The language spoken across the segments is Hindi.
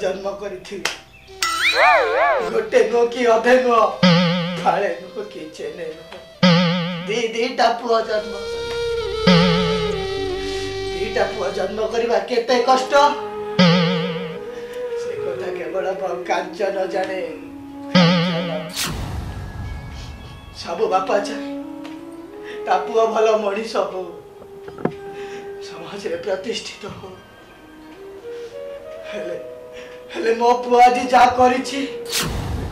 जन्म करी गोटे नुह कि अधे नुह फाड़े नुह कि चेने नुह दीटा पुआ जन्म दीटा पुआ जन्म करवा केते कष्ट से कथा केवल कांचन जाने सब बापा चाहे ता पुआ भल मनीष हो समाज रे प्रतिष्ठित हो हेले मो पुआ आज जा करिछि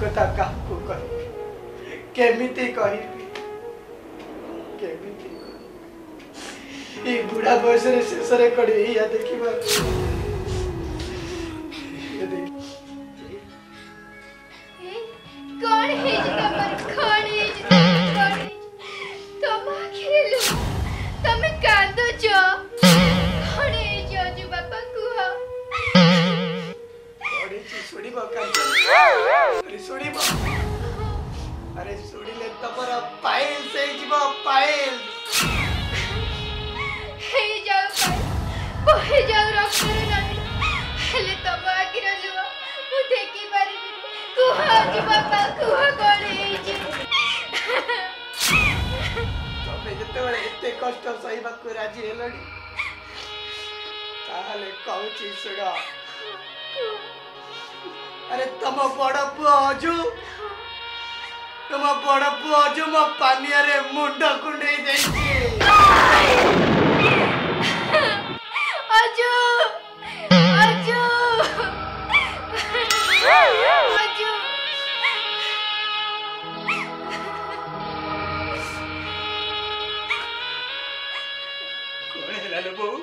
कथा काहू कहि केमिति कहिबी केमिति ए बुढ़ा बयस रे शेष रे कड़ी या देखिबा कौन है तमर कौन है तुम आखिर लो तुम कांदो जो कौन है जो बापा कुहा कौन है सुनिबा कांदो अरे सुनिबा अरे सुनिले तमरा पायल से जीवा पायल हे जाओ बहे जाओ रक्षर रानी हेले तुम आखिर लो मु देखि पारि कुहा जी बापा कुहा कौन है तमे जते एते कष्ट सहीबा को राजी हेलडी ताहले कहूची सुड़ा अरे तम बड़ पुआ अजू तुम बड़ पुआ अजू मो पानिया रे मुंड कुंडई देछि अजू अजू अजू कोन हेला लो बहू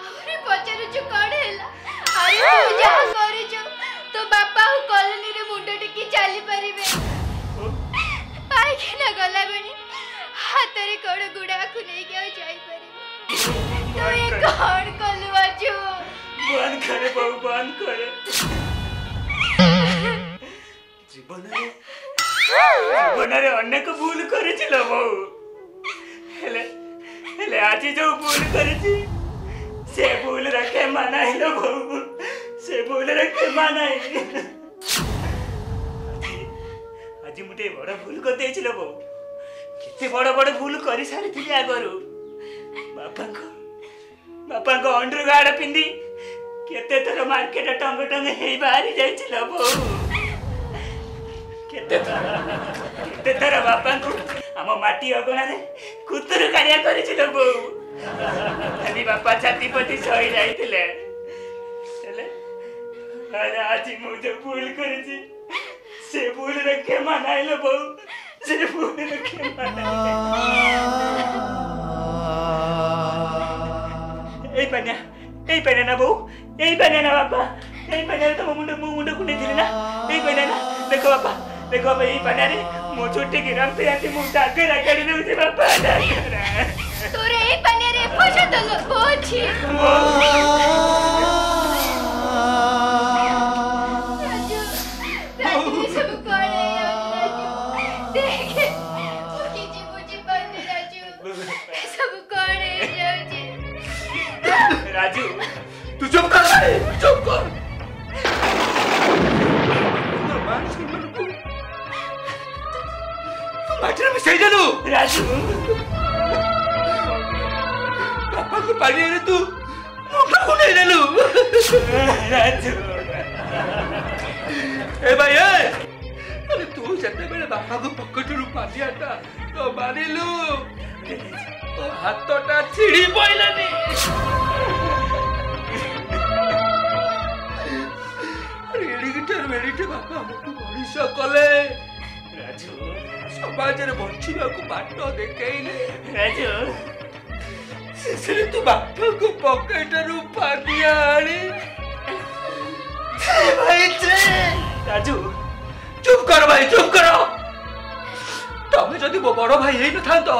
अरे पचारु छु कोन हेला अरे तू जहा करि छु तो बापा हु कॉलोनी रे मुंड टेकी चाली परिबे पाई के ना गला बनी हाथ रे कोड गुडा खु नै के जाई परिबे तो ये कोन कलु अजू बंद करे बहू बंद करे जीवन रे अनेक भूल करिছিল बहू हेले आज जो भूल करिछि से भूल रखे मनाइलो बहू से भूल रखे मनाइ आज मुटे बड़ भूल कर देছিলো बहू केते बड़ बड़ भूल करि सारी थिली आगरु बापा को अंडरगार्ड पिंदी केते तोर मार्केट टंग टंग हेई बाहरी जाइছিলো बहू केते तोर बापा को हम माटी अगणा रे कुतुर कारिया करिছিলো बहू खाली बापा छाती पति सही जाइतिले हेले अरे आज मु जो भूल करिछि से भूल रे क्षमा नाइलो बहू से भूल रे क्षमा ए पन्या ना बहू ए पन्या ना बापा ए पन्या तो मुंड कुने थिले ना ए पन्या ना देखो बापा ए पन्या रे मो छोटे गिराम पे आती मु डाकर आकड़ी दउछि बापा डाकर तोरे ए पन्या रे फसा दलो पोछि राजू राजू सब कोन है देख मुकी जी मुझे बंद राजू सब कोन है जाउछि राजू तू चुप कर माटर में सही जानो राजू पापा को पानी रे तू मुंडा को नहीं लेलु राजू ए भाई अरे तू जते बेले बापा को पॉकेट रु पानी आटा तो मारिलु तो हाथटा छिड़ी पइलानी रेडी बापा हमको मनीष कले राजू समाज रे बंचिबा को बाट देखेइले राजू से तू बापा को पॉकेट रु पानी आनी भाई छे राजू चुप कर भाई चुप करो तमे जदी मो बड़ भाई हेई न थांतो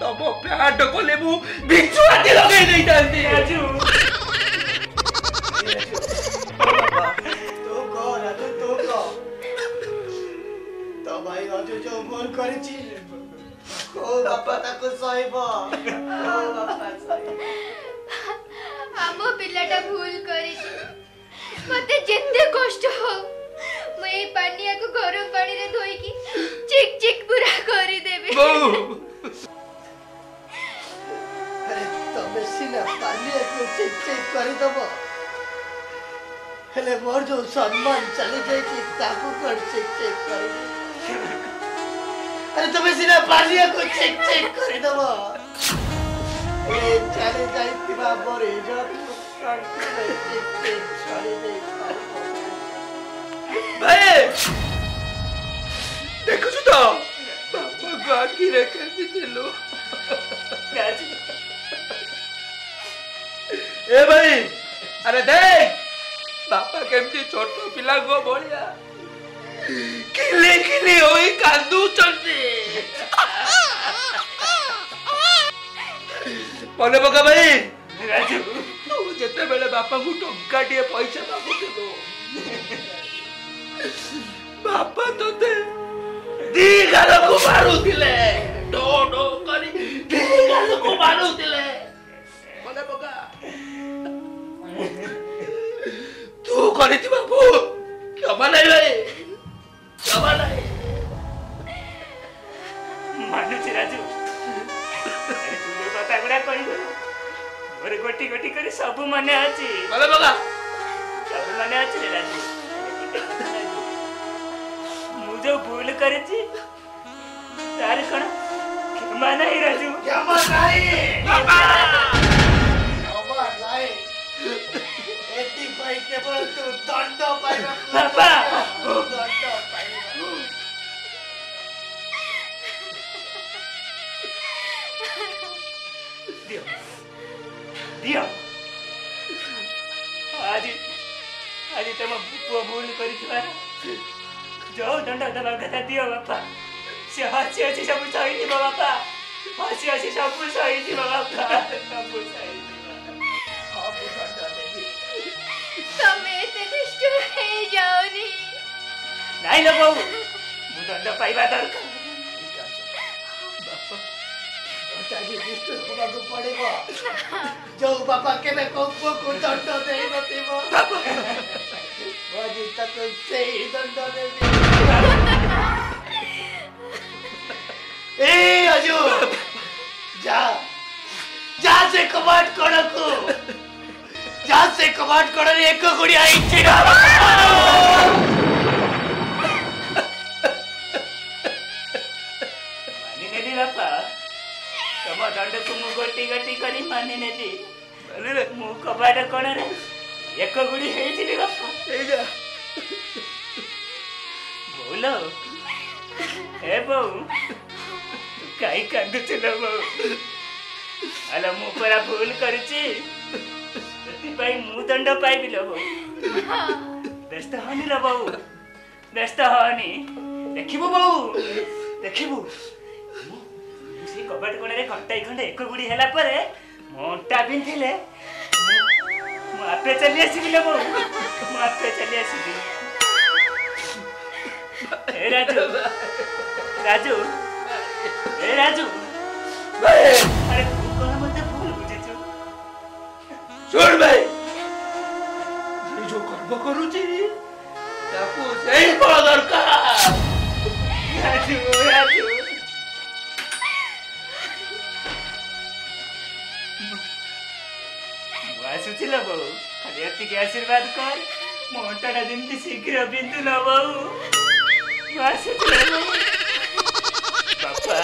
तब प्याड कोले मु बिच्छू आती लगे नहीं जानती राजू भाई अजू जो मोर करिछि ओ बापा ताको सहिबो ओ बापा सही हम पिलाटा भूल करी मते जिते कष्ट हो मैं पानिया को गरम पानी रे धोई की चिक चिक पूरा करी देबे अरे तमे सिना पानिया को चिक चिक करी दबो हेले मोर जो सम्मान चली जाए कि ताकू कर चिक चिक करी अरे तमे सिना पानिया को चिक चिक करी दबो ए चले जाई पिबा बोरे जो चिक चिक करी दे भाई देखो तो बापा गाड़ी रखे भी चलो राजू ए भाई अरे देख बापा केमती छोट पिला गो बोलिया किले किले होई कांदू चलती मने पका भाई राजू तू जेते बेले बापा को टंका दिए पैसा मागुथिलो बापा तो ते दी गाल को मारुथिले डो डो करी दी गाल को मारुथिले मने पका तू करिति बाबू क्षमा नहीं भाई क्षमा नहीं ମାନୁଛି ରାଜୁ ଆରେ ତୁ ଯୋଉ କଥା ଗୁଡା କହିବୁ ମୋର ଗୋଟି ଗୋଟି କରି ସବୁ ମନେ ଅଛି मने पका ସବୁ ମନେ ଅଛି ରେ ରାଜୁ ମୁଁ ଯୋଉ ଭୁଲ କରିଛି ତାର କଣ କ୍ଷମା ନାହିଁ ରାଜୁ क्षमा नहीं बाबा क्षमा नहीं एती भाई केवल तू दंड पाइबा बाबा दंड पाइबा ଦିଅ ଦିଅ ଆଜି ଆଜି ତମ ପୁଅ ଭୁଲ କରିଥିବାର ଯୋଉ ଦଣ୍ଡ ଦେବା କଥା ଦିଅ ବାପା ସେ ହସି ହସି ସବୁ ସହିଯିବ ବାପା ହସି ହସି ସବୁ ସହିଯିବ ବାପା ସବୁ ସହିଯିବ ସବୁ ଦंड देबी तमे एते निष्ठुर हे जाओनी ନାଇଁ ଲୋ ବୋଉ ମୁଁ ଦଣ୍ଡ ପାଇବା ଦରକାର चाची निष्ठुर होबाकू पड़ेगा जो बापा केबे कोको को दंड देई नथिबो बाजी तक से ही दंड देबी ए अजू जा जा से कमांड कड़को जा से कमांड कड़ एक गुड़िया इचिरा ମାନିନେଲି ବାପା ତମ ଦଣ୍ଡକୁ ମୁଁ ଗୋଟି ଗୋଟି କରି ମାନିନେଲି ମୁଁ କବାଟ କଣରେ ଏକ ଗୁଡ଼ି ହେଇଯିବି ବାପା ବୋଉଲ ଏ ବୋଉ ତୁ କାହିଁ କାନ୍ଦୁଥିଲ ବୋଉ ଆଲୋ ମୁଁ ପରା ଭୁଲ କରିଛି ସେଥିପାଇଁ ମୁଁ ଦଣ୍ଡ ପାଇବି ଲୋ ବୋଉ ବ୍ୟସ୍ତ ହନି ଲୋ ବୋଉ ବ୍ୟସ୍ତ ହନି ଦେଖିବୁ ବୋଉ ଦେଖିବୁ ସେ କବାଟ କୋଣରେ ଘଣ୍ଟାଇ ଖଣ୍ଡେ ଏକ ଗୁଡ଼ି ହେଲା ପରେ ମୋ ଅଣ୍ଟା ପିନ୍ଧିଲେ ମୁଁ ଆପେ ଚାଲି ଆସିବି ଲୋ ବୋଉ ମୁଁ ଆପେ ଚାଲି ଆସିବି ଏ ରାଜୁ ରାଜୁ ଏ ରାଜୁ ଆରେ ତୁ କଣ ମତେ ଭୁଲ ବୁଝିଛୁ सुन भाई ये जो कर्म करूची ताकू सही फल दरकार ରାଜୁ ରାଜୁ ମୁଁ ଆସୁଛି ଲୋ ବୋଉ ଖାଲି ଏତିକି ଆଶୀର୍ବାଦ କର ମୋ ଅଣ୍ଟାଟା ଯେମିତି ଶୀଘ୍ର ବିନ୍ଧୁ ନ ବୋଉ ମୁଁ ଆସୁଛି ଲୋ ବୋଉ ବାପା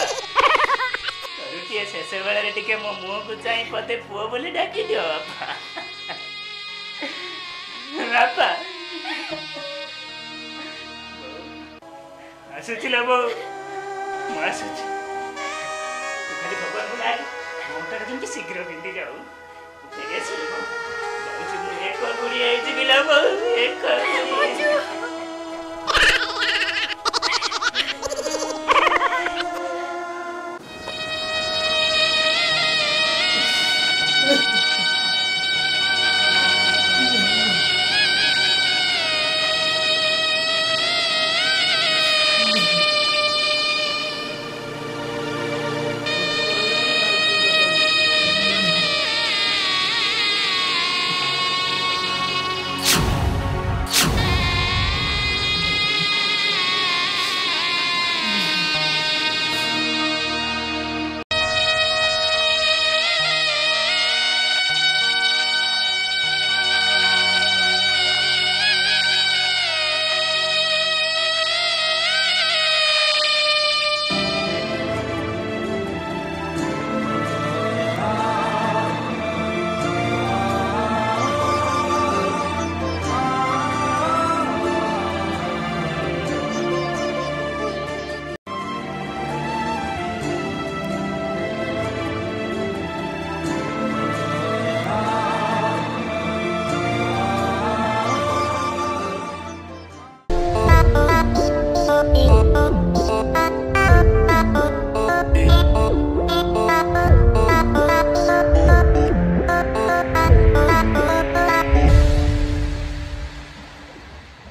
ତରୁଟିଏ ଶେଷ ବେଳରେ ଟିକେ ମୋ ମୁହଁକୁ ଚାହିଁ ପଦେ ପୁଅ ବୋଲି ଡାକି ଦିଅ ବାପା ବାପା ଆସୁଛି ଲୋ ବୋଉ ମୁଁ ଆସୁଛି ତୁ ଖାଲି ଭଗବାନଙ୍କୁ ଡାକ ମୋ ଅଣ୍ଟାଟା ଯେମିତି ଶୀଘ୍ର ବିନ୍ଧି ଯାଉ ତୁ ଫେରି ଆସିବୁ ବୋଉ ଯାଉଛି ମୁଁ ଏକ ଗୁଡ଼ି ହେଇଯିବି ଲୋ ବୋଉ ଏକ ଗୁଡ଼ି ए